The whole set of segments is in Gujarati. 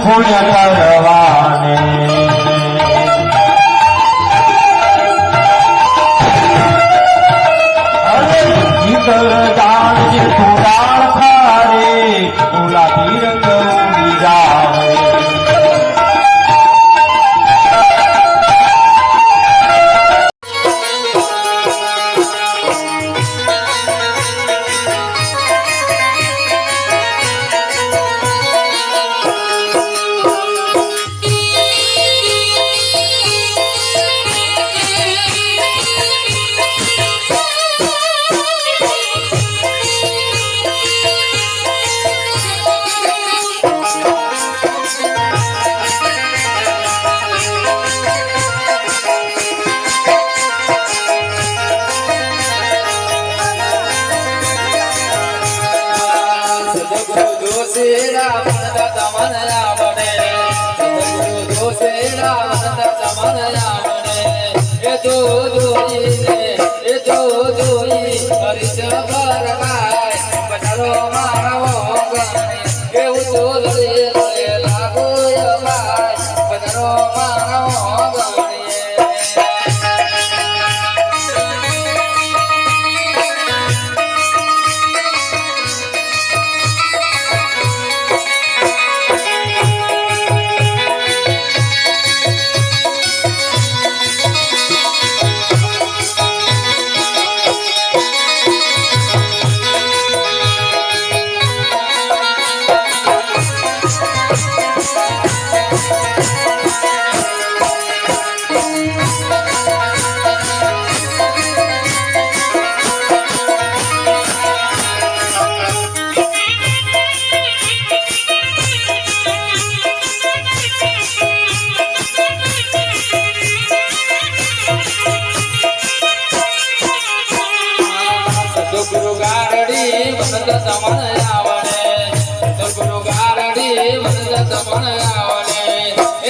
પુણ્ય કરવાને અરે જીતર દાન જે તુડાળ થારે ગુલાબી રંગ ઉડી જાવે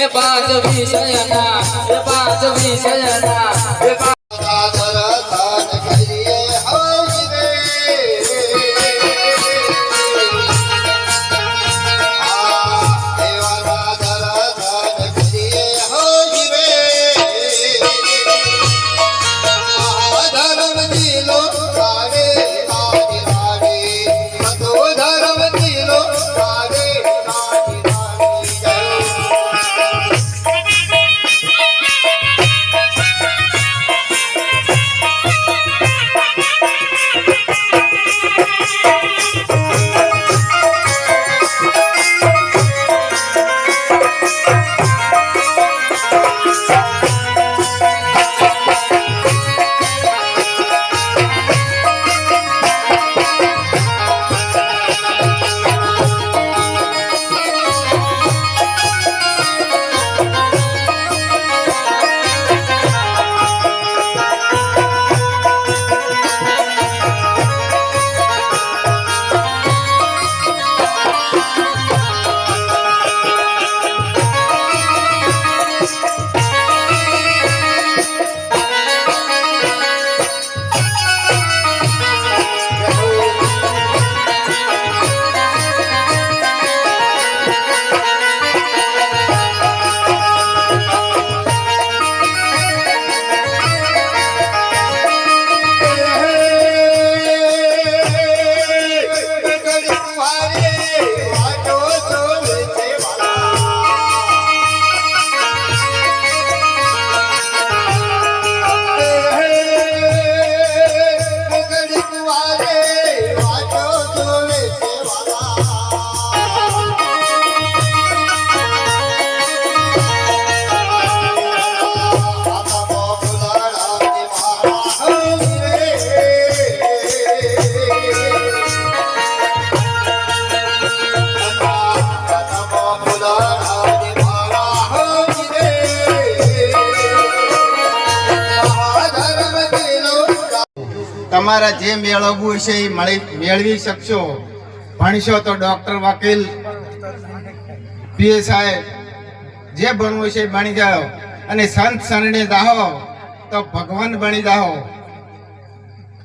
પાંચ વિષયના તમારા જે મેળવવું છે એ મેળવી શકશો. ભણશો તો ડોક્ટર, વકીલ, પીએસઆઈ જે ભણવું છે ભણી જાઓ. અને સંત શરણે જાઓ તો ભગવાન બની જાઓ.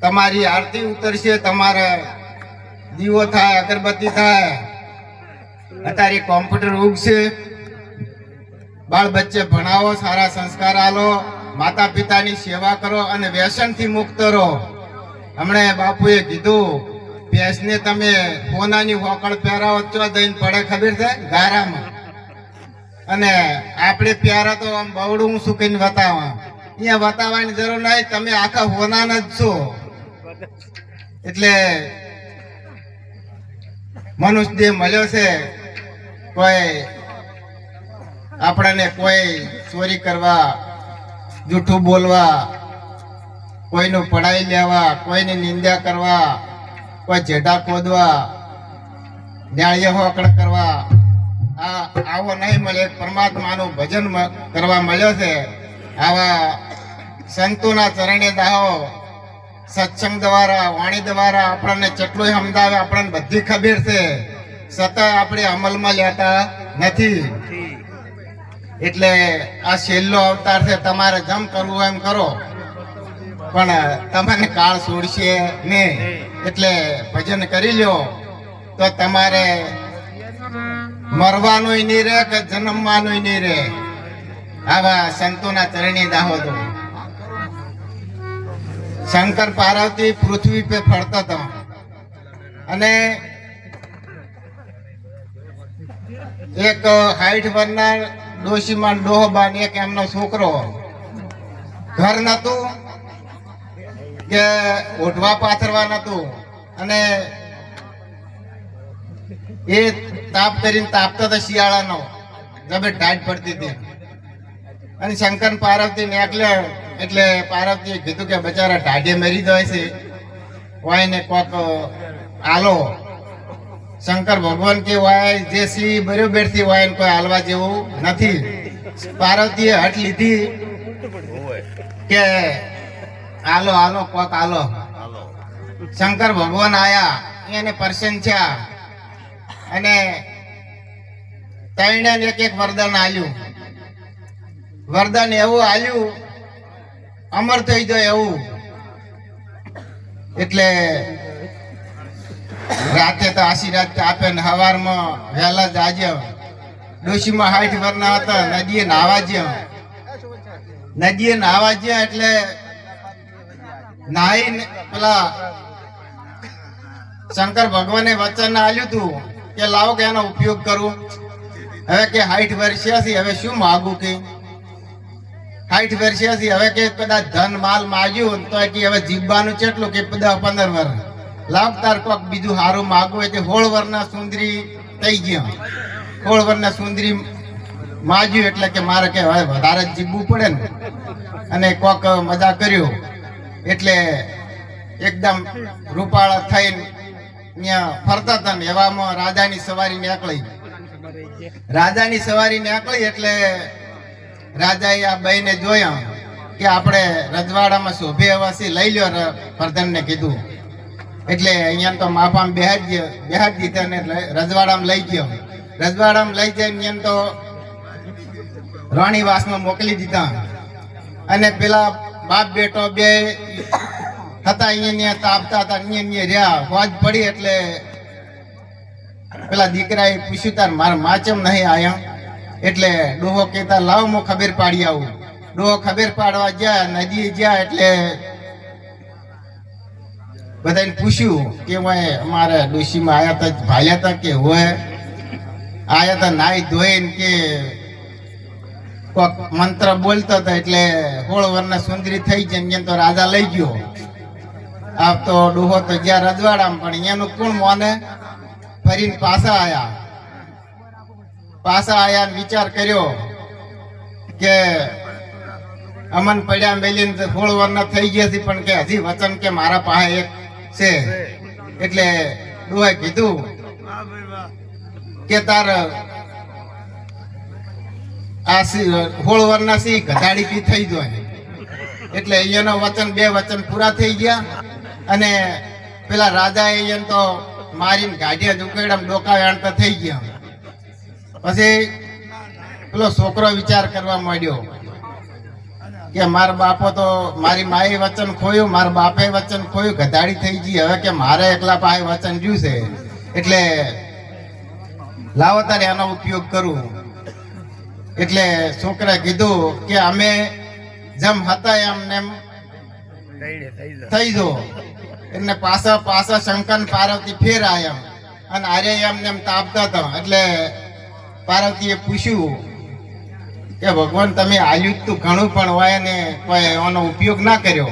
તમારી આરતી ઉતરશે, તમારા દીવો થાય, અગરબત્તી થાય, અત્યારે કોમ્પ્યુટર યુગ છે. બાળ બચ્ચે ભણાવો, સારા સંસ્કાર આલો, માતા પિતાની સેવા કરો અને વ્યસનથી મુક્ત રહો. હમણે બાપુએ કીધું ભેંસને તમે સોનાની હોકળ પહેરાવો ચો દઈને પડે ખબર છે ગારામાં. અને આપણે પ્યારા તો આમ બવડું શું કહીને વતાવા, અહીંયા વતાવવાની જરૂર નહીં, તમે આખા હોનાના જ છો. એટલે મનુષ્ય દેહ મળ્યો છે, કોઈ આપણને કોઈ ચોરી કરવા, જૂઠું બોલવા, કોઈનું પડાઈ લેવા, કોઈની નિંદા કરવા, કોઈ જેઢા ખોદવા, ન્યાય હોકળ કરવા, આવો નહીં મળે. એક પરમાત્માનું ભજન કરવા મળ્યો છે. આવા સંતોના ચરણે દાહો સત્સંગ દ્વારા, વાણી દ્વારા આપણને કેટલું સમજાવે, આપણને બધી ખબર છે, છતાં આપણે અમલમાં લેતા નથી. એટલે આ છેલ્લો અવતાર છે, તમારે જેમ કરવું હોય એમ કરો, પણ તમને કાળ છોડશે નહીં. એટલે ભજન કરી લ્યો તો તમારે મરવાનું નહીં રહે કે જન્મવાનું નહીં રહે. આવા સંતોના ચરણી દાહો તો. શંકર પાર્વતી પૃથ્વી પે ફરતા હતા અને એક 60 વર્ષના ડોશીમાં ડોહબાન એક એમનો છોકરો, ઘર નતું કે ઓઢવા પાથરવા નતું, અને એ તાપ કરીને તાપતો હતો શિયાળાનો, જબે ટાઈટ પડતી હતી. અને શંકર પાર્વતી નીકળ્યા એટલે પાર્વતીએ કીધું કે બચારા ટાઢે મરી જાય છે, વાયને કોક આલો. શંકર ભગવાન કે વાય જે સી બરોબર થી વાયને કોઈ હાલવા જેવું નથી. પાર્વતીએ હટ લીધી કે આલો આલો કોક આલો. શંકર ભગવાન આયા, એને પ્રસન્ન થયા અને તૈણે એક વરદાન આલ્યું. વરદાન એવું આલ્યું અમર થઈ જાય એવું. એટલે રાતે તો આશીર્વાદ આપે ને સવારમાં વહેલા જાજ્યો. ડોશીમાં 60 વર્ષના હતા, નદીએ નાવા જ્યાં. નદીએ નાવા જ્યાં એટલે નાઈ પેલા શંકર ભગવાને વચન આલ્યું હતું કે લાવો કે એનો ઉપયોગ કરું. હવે કે 60 વર્ષથી હવે શું માગું કે 60 વર્ષથી હવે કે કદાચ ધન માલ માગ્યું તો કે હવે જીવવાનું કેટલું કે 10-15 વર્ષ લાવ. તાર કોક બીજું સારું માગવું હોય તો 16 વર્ષના સુંદરી થઈ ગયા. 16 વર્ષના સુંદરી માગ્યું એટલે કે મારે કે હવે વધારે જીવવું પડે ને. અને કોક મજા કર્યો એટલે એકદમ રૂપાળા થઈને ત્યાં ફરતા હતા ને એવામાં રાજાની સવારી નીકળી. રાજાની સવારી નીકળી એટલે રાજાએ આ બેને જોયા કે આપણે રજવાડામાં શોભે એવાથી લઈ લ્યો. પ્રધાનને કીધું એટલે અહીંયા તો માફામાં બેહાડી દીધા ને એટલે રજવાડામાં લઈ ગયો. રજવાડામાં લઈ જઈને અહીંયા તો રાણીવાસમાં મોકલી દીધા. અને પેલા બાપ બેટો બે હતા અહીંયા તાપતા હતા, અહીંયા રહ્યા. હોજ પડી એટલે પેલા દીકરાએ પૂછ્યું તાર મારા માચમ નહીં આયા. એટલે ડોહો કહેતા લાવ હું ખબર પાડી આવું. ડોહો ખબર પાડવા ગયા, નદીએ ગયા એટલે બધાને પૂછ્યું કે અમારે ડોશીમાં આયા હતા, ભાલ્યા હતા કે હોય આયા હતા નાઈ ધોઈને કે કોક મંત્ર બોલતો હતો. એટલે 16 વર્ષના સુંદરી થઈ જાય તો રાજા લઈ ગયો. આપ તો ડોહો તો જ્યાં રજવાડામાં, પણ અહીંયાનું કોણ મોને. ફરીને પાછા આયા વિચાર કર્યો કે અમન પડ્યા મેલીને 16 વર્ષના થઈ ગયા છે, પણ કે હજી વચન કે મારા પાસે એક છે. એટલે ડોહાએ કીધું કે તાર આ 16 વર્ષના સી ગધાડી કી થઈ જાય. એટલે અહીંયાનો વચન 2 વચન પૂરા થઈ ગયા. અને પેલા રાજા અહીંયા તો મારીને ગાઢિયા ઉકેડામાં ડોકા વેણતા થઈ ગયા. પછી પેલો છોકરો વિચાર કરવા માંડ્યો કે મારા બાપો તો મારી માએ વચન ખોયું, મારા બાપે વચન ખોયું, ગધાડી થઈ ગઈ. હવે કે મારે એકલા પાસે વચન જ્યું છે. એટલે લાવો તારે આનો ઉપયોગ કરું. એટલે છોકરાએ કીધું કે અમે જેમ હતા એમ ને એમ થઈ જો. એટલે પાછા શંકર ને પાર્વતી ફેર આયા અને આર્ય એમને એમ તાપતા હતા. એટલે પાર્વતીએ પૂછ્યું કે ભગવાન તમે આલ્યું તું ઘણું પણ હોય ને કોઈ આનો ઉપયોગ ના કર્યો,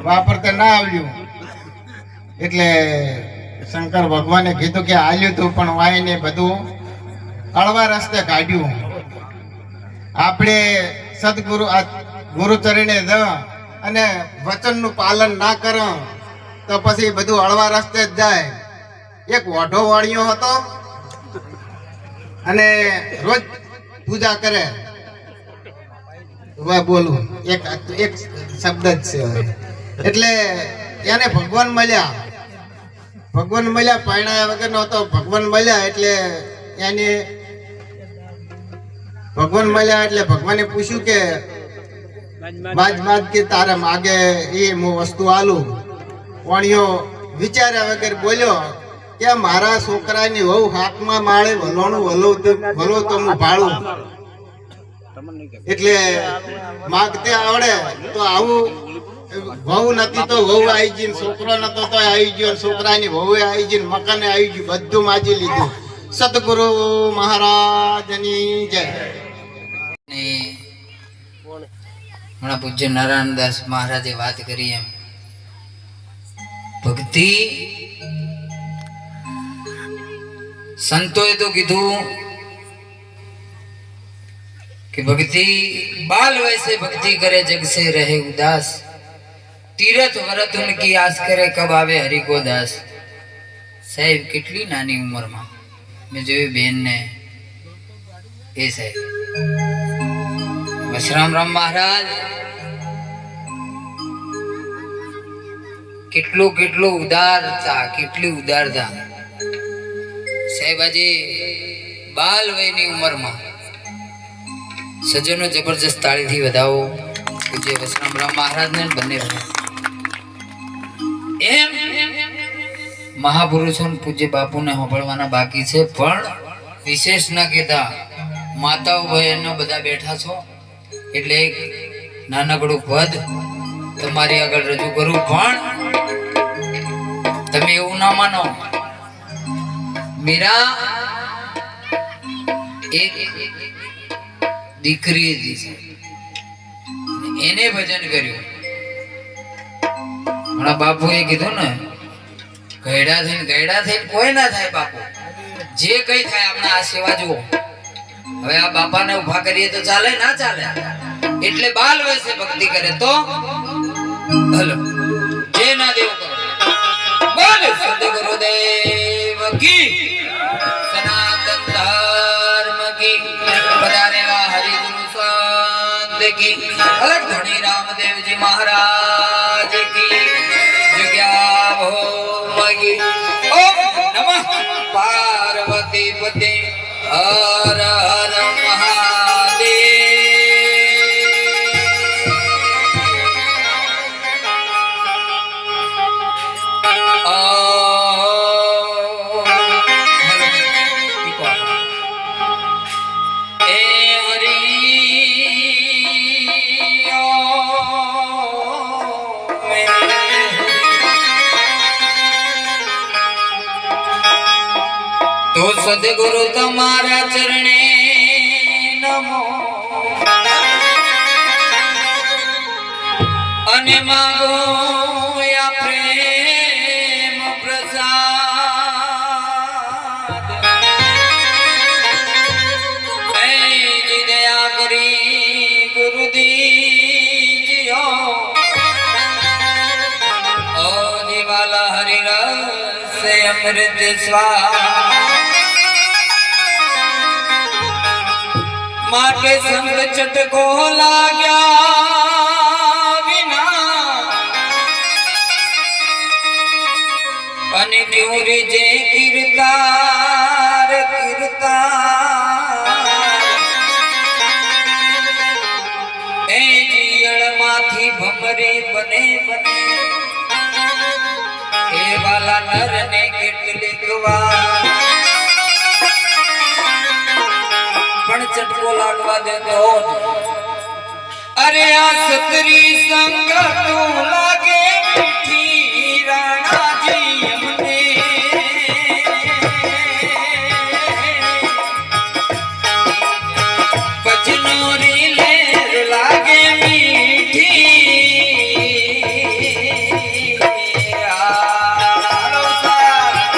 વાપરતે ના આવડ્યું. એટલે શંકર ભગવાને કીધું કે આલ્યું તું પણ વાય ને બધું અળવા રસ્તે કાઢ્યું. આપણે સદગુરુ આ ગુરુ ચરણે જ અને વચનનું પાલન ના કરો તો પછી બધું અળવા રસ્તે જ જાય. એક ઓઢો વાળિયો હતો અને રોજ પૂજા કરે. બોલું એક શબ્દ જ છે. એટલે એને ભગવાન મળ્યા. પરણાયા વગર નહોતો. ભગવાન મળ્યા એટલે ભગવાને પૂછ્યું કે બાજ કે તારે માગે એ હું વસ્તુ આલું. વાણિયો વિચાર્યા વગર બોલ્યો કે મારા છોકરાની વહુ હાથમાં માળે વલોણું વલો તો હું ભાળું. એટલે માગતે આવડે તો આવું. વહુ નથી તો વહુ આવી ગઈ, છોકરો નતો તો આવી ગયો, છોકરાની વહુ આવી ગઈ, મકાને આવી ગયું, બધું માજી લીધું. સદગુરુ મહારાજની જય. હમણાં પૂજ્ય નારાયણદાસ મહારાજે વાત કરી એમ ભક્તિ સંતોએ તો કીધું કે ભક્તિ બાલ વૈસે ભક્તિ કરે જગ સે રહે ઉદાસ, તીરથ વ્રત ઉનકી આસ કરે કબ આવે હરિ કો દાસ. સાહેબ કેટલી નાની ઉંમરમાં મેં જોયું બેન ને એ સાહેબ વશરામરામ મહારાજ કેટલું ઉદારતા, કેટલી ઉદારતા. સાહેબ આજે બાલ વયની ઉંમરમાં સજ્જનો જબરજસ્ત તાળીથી વધાવો પૂજ્ય વશરામરામ મહારાજને બંને એમ મહાપુરુષો પૂજ્ય બાપુને સાંભળવાના બાકી છે. પણ વિશેષ ના કહેતા માતાઓ બહેનો બધા બેઠા છો એટલે એક નાનકડું પદ તમારી આગળ રજૂ કરું. પણ તમે એવું ના માનો, મીરા એક દીકરી હતી, એને ભજન કર્યું. હમણાં બાપુએ કીધું ને ગયડા થઈને કોઈ ના થાય. બાપુ જે કઈ થાય આપણે આ સેવા જુઓ. હવે આ બાપાને ઉભા કરીએ તો ચાલે ના ચાલે. એટલે બાલ વયસે ભક્તિ કરે તો હલો જે ના દેવ કરો. બોલ સદગુરુદેવ કી, સનાતન ધર્મ કી, પધારેલા હરિગુરુ સંત કી, અલગ ધણી રામદેવજી મહારાજ કી, જગ્યા ભોમગી. ઓમ નમઃ પાર્વતી પતે હર હર મહાદેવ. તો સદગુરુ તમારા ચરણે નમો અને માગો આ પ્રેમ પ્રસાદ. જી દયા કરી ગુરુદીજીઓ ઓ દિવાલા હરિરસ અમૃત સ્વાદ માટે સંગ ચટકો લાગ્યા વિના અને ક્યુરી જે કીર્તાર એ જીયળ માંથી ભમરી બને એ વાલા નર ને કેટલીક વાર ચટકો લાગવા દેતો હોત. અરે આ સતરી સંગ તું લાગે મીઠી રાણાજી અમને. બચનોરી લેર લાગે મીઠી. હાલો સાહેબ.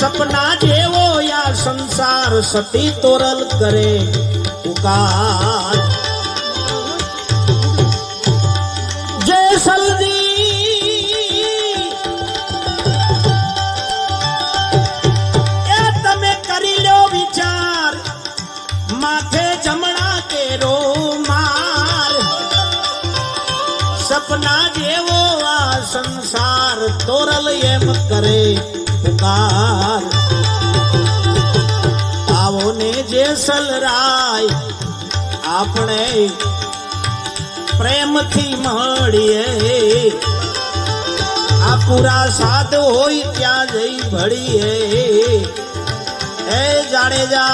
સપના જેવો યા સંસાર સતી તોરલ કરે પુકાર જય સલદી એ તમે કરી લો વિચાર માથે જમણા કેરો માર સપના જેવો આ સંસાર તોરલ એમ કરે પુકાર આવો ને જેસલરાય આપણે પ્રેમથી મળીએ આ પૂરા સાધ હોય ત્યાં જઈ ભળીએ એ જાડેજા